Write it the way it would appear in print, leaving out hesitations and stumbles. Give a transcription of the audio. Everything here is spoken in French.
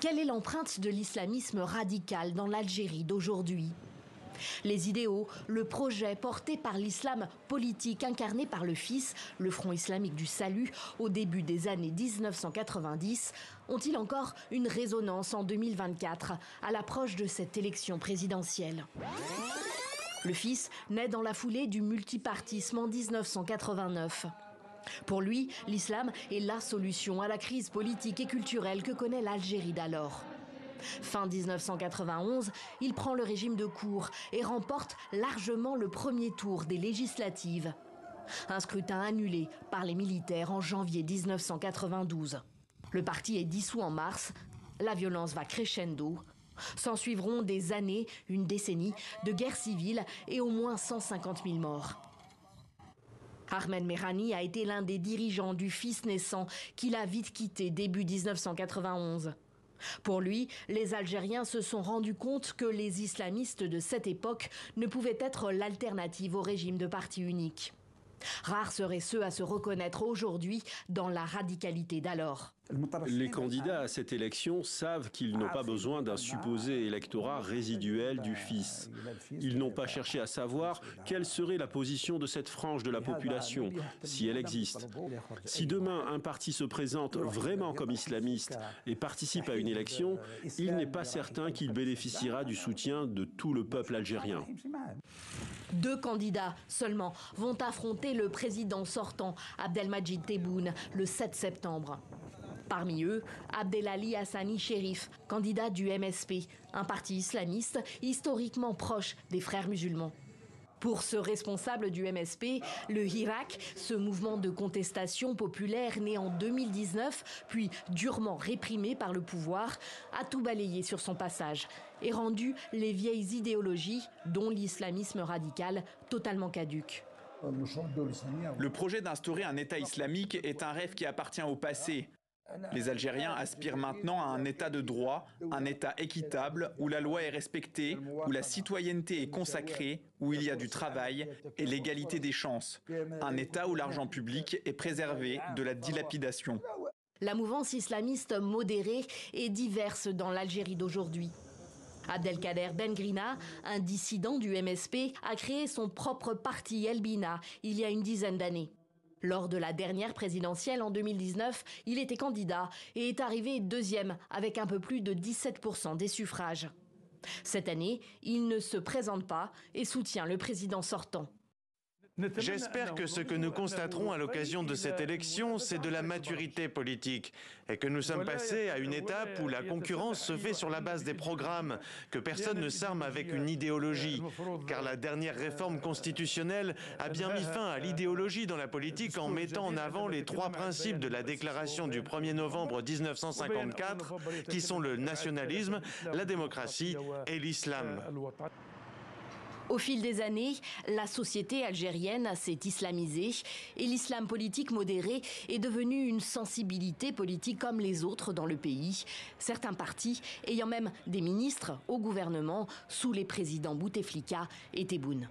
Quelle est l'empreinte de l'islamisme radical dans l'Algérie d'aujourd'hui ? Les idéaux, le projet porté par l'islam politique incarné par le fils, le Front islamique du salut, au début des années 1990, ont-ils encore une résonance en 2024, à l'approche de cette élection présidentielle ? Le fils naît dans la foulée du multipartisme en 1989. Pour lui, l'islam est la solution à la crise politique et culturelle que connaît l'Algérie d'alors. Fin 1991, il prend le régime de cour et remporte largement le premier tour des législatives. Un scrutin annulé par les militaires en janvier 1992. Le parti est dissous en mars, la violence va crescendo. S'en suivront des années, une décennie, de guerre civile et au moins 150 000 morts. Ahmed Mehrani a été l'un des dirigeants du fils naissant qu'il a vite quitté début 1991. Pour lui, les Algériens se sont rendus compte que les islamistes de cette époque ne pouvaient être l'alternative au régime de parti unique. Rares seraient ceux à se reconnaître aujourd'hui dans la radicalité d'alors. Les candidats à cette élection savent qu'ils n'ont pas besoin d'un supposé électorat résiduel du fils. Ils n'ont pas cherché à savoir quelle serait la position de cette frange de la population, si elle existe. Si demain un parti se présente vraiment comme islamiste et participe à une élection, il n'est pas certain qu'il bénéficiera du soutien de tout le peuple algérien. 2 candidats seulement vont affronter le président sortant, Abdelmadjid Tebboune, le 7 septembre. Parmi eux, Abdelali Hassani Chérif, candidat du MSP, un parti islamiste historiquement proche des frères musulmans. Pour ce responsable du MSP, le Hirak, ce mouvement de contestation populaire né en 2019, puis durement réprimé par le pouvoir, a tout balayé sur son passage et rendu les vieilles idéologies, dont l'islamisme radical, totalement caduques. Le projet d'instaurer un État islamique est un rêve qui appartient au passé. Les Algériens aspirent maintenant à un État de droit, un État équitable, où la loi est respectée, où la citoyenneté est consacrée, où il y a du travail et l'égalité des chances. Un État où l'argent public est préservé de la dilapidation. La mouvance islamiste modérée est diverse dans l'Algérie d'aujourd'hui. Abdelkader Bengrina, un dissident du MSP, a créé son propre parti El Bina il y a une dizaine d'années. Lors de la dernière présidentielle en 2019, il était candidat et est arrivé 2e avec un peu plus de 17% des suffrages. Cette année, il ne se présente pas et soutient le président sortant. J'espère que ce que nous constaterons à l'occasion de cette élection, c'est de la maturité politique et que nous sommes passés à une étape où la concurrence se fait sur la base des programmes, que personne ne s'arme avec une idéologie. Car la dernière réforme constitutionnelle a bien mis fin à l'idéologie dans la politique en mettant en avant les 3 principes de la déclaration du 1er novembre 1954, qui sont le nationalisme, la démocratie et l'islam. Au fil des années, la société algérienne s'est islamisée et l'islam politique modéré est devenu une sensibilité politique comme les autres dans le pays. Certains partis ayant même des ministres au gouvernement sous les présidents Bouteflika et Tebboune.